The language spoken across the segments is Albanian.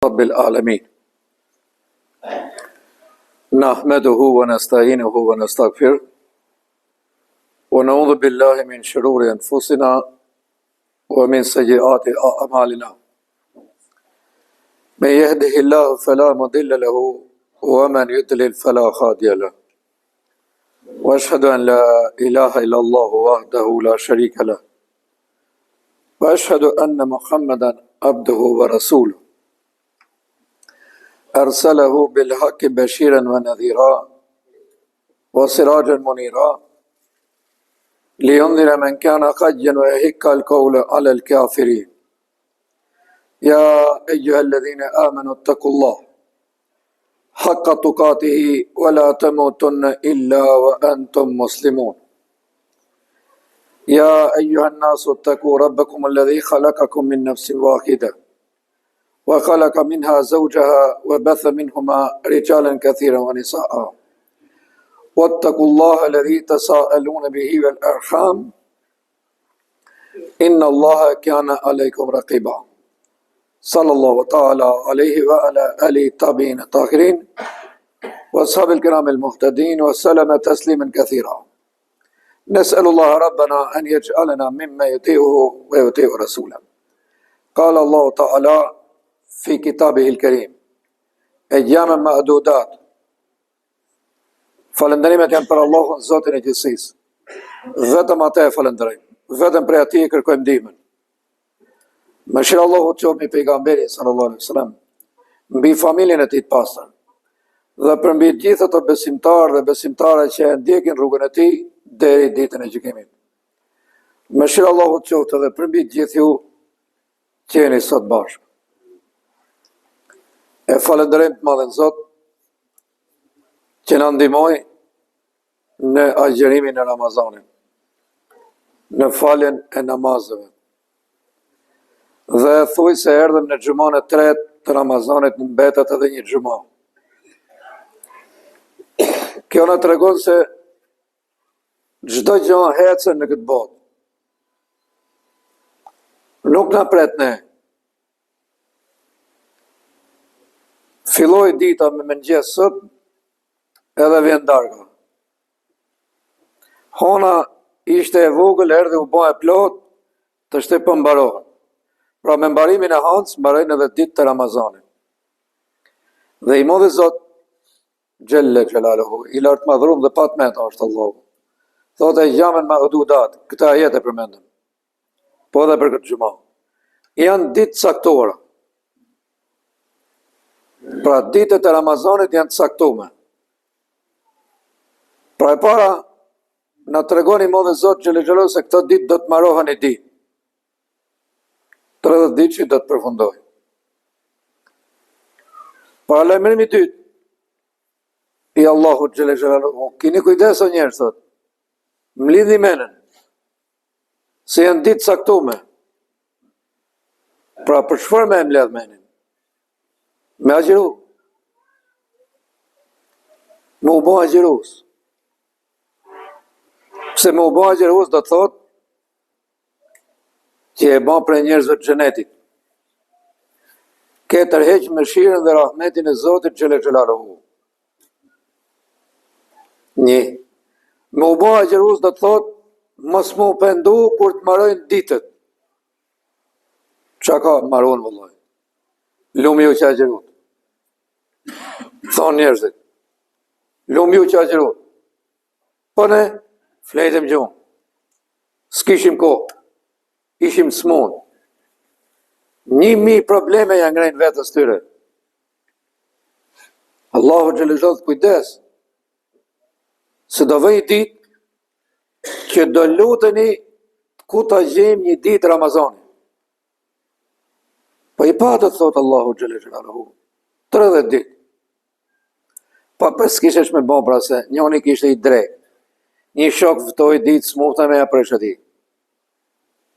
رب العالمين نحمده ونستعينه ونستغفره ونعوذ بالله من شرور أنفسنا ومن سيئات أعمالنا من يهده الله فلا مضل له ومن يضلل فلا هادي له وأشهد أن لا إله إلا الله وحده لا شريك له وأشهد أن محمدا عبده ورسوله أرسله بالحق بشيرا ونذيرا وسراجا منيرا لينذر من كان حيا ويحق القول على الكافرين يا أيها الذين آمنوا اتقوا الله حق تقاته ولا تموتن إلا وأنتم مسلمون يا أيها الناس اتقوا ربكم الذي خلقكم من نفس واحدة وخلق منها زوجها وبث منهما رجالا كثيرا ونساء واتقوا الله الذي تساءلون به والأرحام إن الله كان عليكم رقيبا صلى الله تعالى عليه وعلى آله التابعين الطاهرين وأصحاب الكرام المهتدين وسلم تسليما كثيرا نسأل الله ربنا أن يجعلنا مما يطيعه ويطيع رسوله قال الله تعالى في كتابه الكريم أياما معدودات falënderimet janë për Allahun Zotin e gjithësisë. Vetëm atë e falënderojmë. Vetëm prej atij e kërkojmë ndihmën. Mëshira Allahut qoftë mbi pejgamberin sallallahu alaihi wasallam, mbi familjen e tij të pastër, dhe për mbi të gjithë ato besimtarë dhe besimtare që e ndjekin rrugën e tij deri ditën e gjykimit. Mëshira Allahut qoftë edhe për mbi të gjithë ju që jeni sot bashkë. E falënderojmë të madhen Zot që na ndihmoi në agjërimin e Ramazanit, në faljen e namazeve. Dhe thuj se erdhëm në xhumën e tretë të Ramazanit, në mbetet edhe një xhumë. Kjo na tregon se çdo gjë ecën në këtë botë. Nuk na pret ne. Filloi dita me mëngjes sot, edhe vjen darka. Hona ishte e vogël, erdhi u bë e plot, të shte po mbarohet. Pra me mbarimin e hancë, mbarojnë edhe ditë të Ramazanit. Dhe i modhi Zot, Gjelle Gjelaluhu, i lartë madhrum dhe pat meta është Allahu. Thotë e jamen ma ududat, këta ajet e përmendëm, po edhe për këtë gjuma. Janë ditë saktora. Pra ditët e Ramazanit janë saktume. Pra e para, na tregoni modhe Zot Gjelle Gjelaluhu se këto ditë do të marohen i ditë. 30 ditë që do të përfundoj. Para lajmërimi i dytë, i Allahut Gjelle Gjelaluhu, kini kujdes o njerëz, thot, mlidhni menen, se janë ditë saktume. Pra për çfarë me mledh menen? Me agjeru. Me u bo agjerus. Pse me u bo agjerus do të thot që e ban për njerëzve të xhenetit. Ke tërheq mëshirën dhe rahmetin e Zotit Gjelle Gjelaluhu. Një. Me u bo agjerus do të thot mos mu pendu kur të marojnë ditët. Qa ka maron vëllaj? Lumi ju që agjerut. Thonë njerëzit. Lumi ju që agjerut. Po ne, flejtëm gjumë. S'kishim kohë. Ishim smun. 1000 probleme janë ngrejnë vetës tyre. Allahu Gjellë kujdes. Se do vëj ditë që do luteni ku ta gjejmë një ditë Ramazani. Po i patët, thotë Allahu Gjellë 30 ditë. Pa për s'kishesh me bon pra se njoni kishte i drejt. Një shok vëtoj ditë smufta me ja presh ati.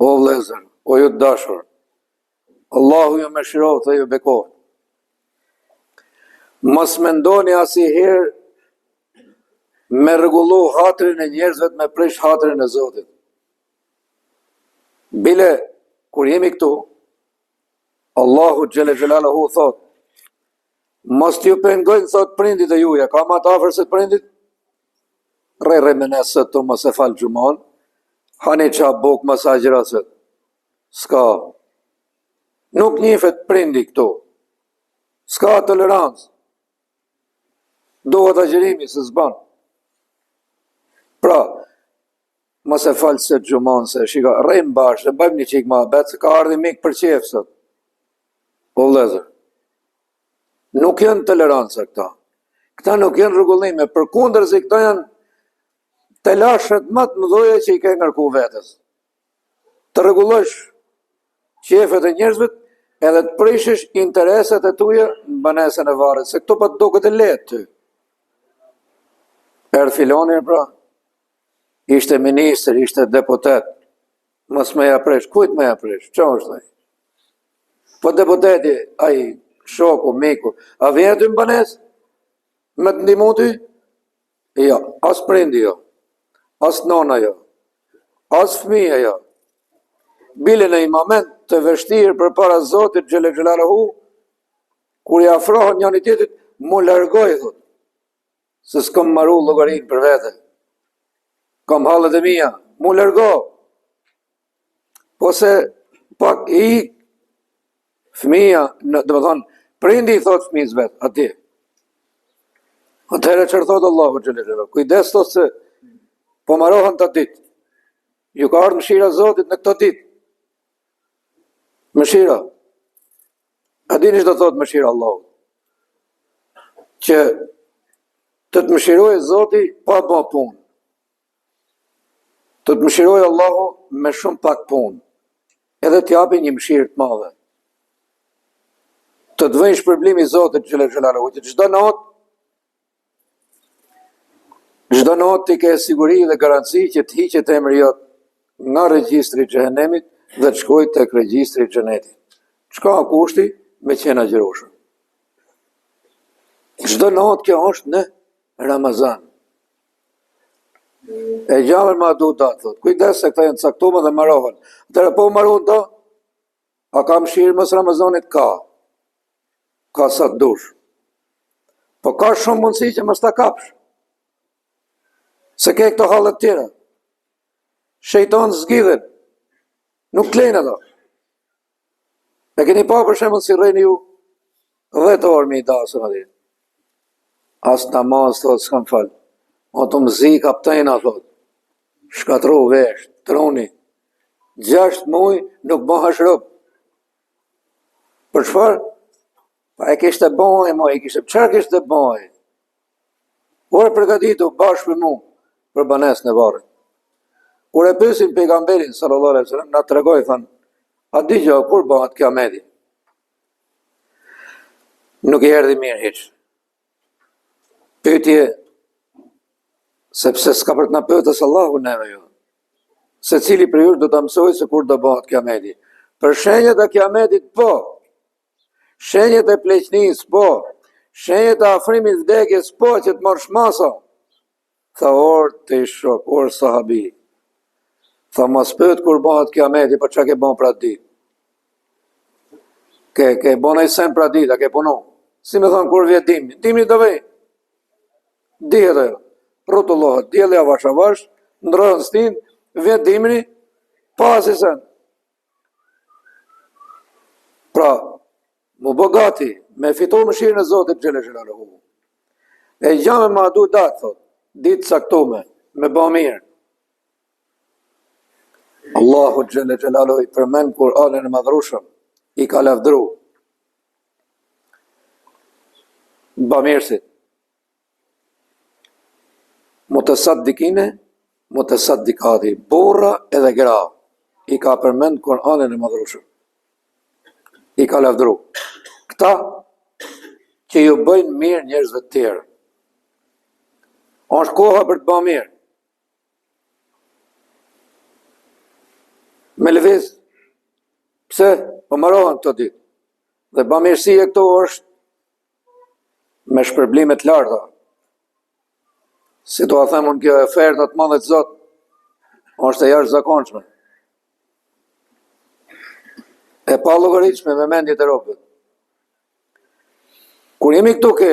O vlezër, o ju të dashur, Allahu ju me shirohë dhe ju bekohë. Mos mendoni asnjëherë me rregullu hatrin e njerëzve me prish hatrin e Zotit. Bile, kur jemi këtu, Allahu Gjelle Gjelaluhu thot, Mos t'ju pengojnë, thot prindit e juja, ka ma të afër se të prindit? Rej me nesët të mos e falë gjumon, hani qa buk mos agjërasët. Ska. Nuk njifet prindi këtu. Ska tolerancë. Dohet agjërimi se s'ban. Pra, mos e falë se gjumon, se shika, rejmë bashkë, bëjmë një qikë ma betë, se ka ardhi mikë për qefë, sot. O lezër. Nuk janë toleranca këta. Këta nuk janë rregullime, përkundërzi këta janë të lashet më të mëdha që i ke ngarku vetes. Të rregullosh qefet e njerëzve edhe të prishësh interesat e tuja në banesën e varrit, se këto po të duket e lehtë ty. Erdh filoni pra, ishte ministër, ishte deputet, mos më ja presh, kujt më ja presh, çfarë është ai? Po deputeti, ai shoku, miku, a vjen aty në banesë? Me të ndihmu ty? Jo, as prindi jo, as nona jo, as fëmija jo. Bile në një moment të vështirë për para Zotit Gjelle Gjelaluhu, kur i afrohen njëri tjetrit, mu largoj, thot, se s'kam maru llogarinë për vete. Kam hallet e mia, mu largo. Po se pak i fëmija, do të thonë, prindi i thot fëmijës vet, atje. Atëherë çfarë thot Allahu Gjelle Gjelaluhu? Kujdes thot se po marohen të ditë. Ju ka ardhur mëshira e Zotit në këtë ditë. Mëshira. A dini ç'do thot mëshira Allahut? Që të të mëshirojë Zoti pa bë punë. Të të mëshirojë Allahu me shumë pak punë. Edhe t'japi një mëshirë të madhe. Të të vënë shpërblimi i Zotit Gjelle Gjelaluhu, që çdo natë ti ke siguri dhe garanci që të hiqet emri jot nga regjistri i xhehenemit dhe të shkojë tek regjistri i xhenetit. Çka kushti me qenë agjërueshëm? Çdo natë kjo është në Ramazan. E gjallë ma du ta thot, kujdes se këta janë caktuar dhe marohen. Atëherë po marohen do, a ka mëshirë mos Ramazanit? Ka sa të dush. Po ka shumë mundësi që mos ta kapsh. Se ke këto hallet tjera. Shejtan zgjidhen. Nuk t'lejnë ato. E keni pa për shembull si rreni ju 10 orë me i dasën atje. As namaz thot s'kam fal. O të mzi kaptena thot. Shkatru vesh, troni. 6 muaj nuk bëhash rob. Për çfarë? Pa e kishte bëj, çfarë kishte bëj? Por e përgatitu bashkë me mu për banesën e varrit. Kur e pyesin pejgamberin sallallahu alaihi wasallam, na tregoi thon, a dëgjoj kur bëhet kiameti? Nuk i erdhi mirë hiç. Pyetje sepse s'ka për të na pyetës Allahu neve jo. Se cili për ju do ta mësoj se kur do bëhet kiameti. Për shenjat e kiametit po. Shenjat e pleqnisë po. Shenjat e afrimit vdekjes po që të marrësh masa. Tha orë të i shok, orë sahabi. Tha mos pyet kur bëhet kiameti, po çka ke bën pra ditë? Ke bën ai sen pra ditë, a ke punu? Si më thon kur vjet dimri? Dimri do vej. Dihet ajo. Rrotullohet, dielli avash avash, ndrohen stin, vjet dimri, pasi sen. Pra, mu bogati, me fitu mëshirën e Zotit Gjelle Gjelaluhu. E gjame ma du datë, thot, ditë saktume, me ba mirë. Allahu Gjelle Gjelaluhu i përmen Kur'anin e madhrushëm, i ka lavdru. Ba mirësit. Mutasaddikine, mutasaddikati, burra edhe gra, i ka përmen Kur'anin e madhrushëm. I ka lavdru. Këta që ju bëjnë mirë njerëzve të tjerë. Është koha për të bëjnë mirë. Me lëviz, pse? Po marohen këto ditë. Dhe bamirësia këto është me shpërblimet larta. Si do a them unë kjo oferta të madhe të Zot, është e jashtëzakonshme. E pa llogaritshme me mendjet e robëve. Kur jemi këtu ke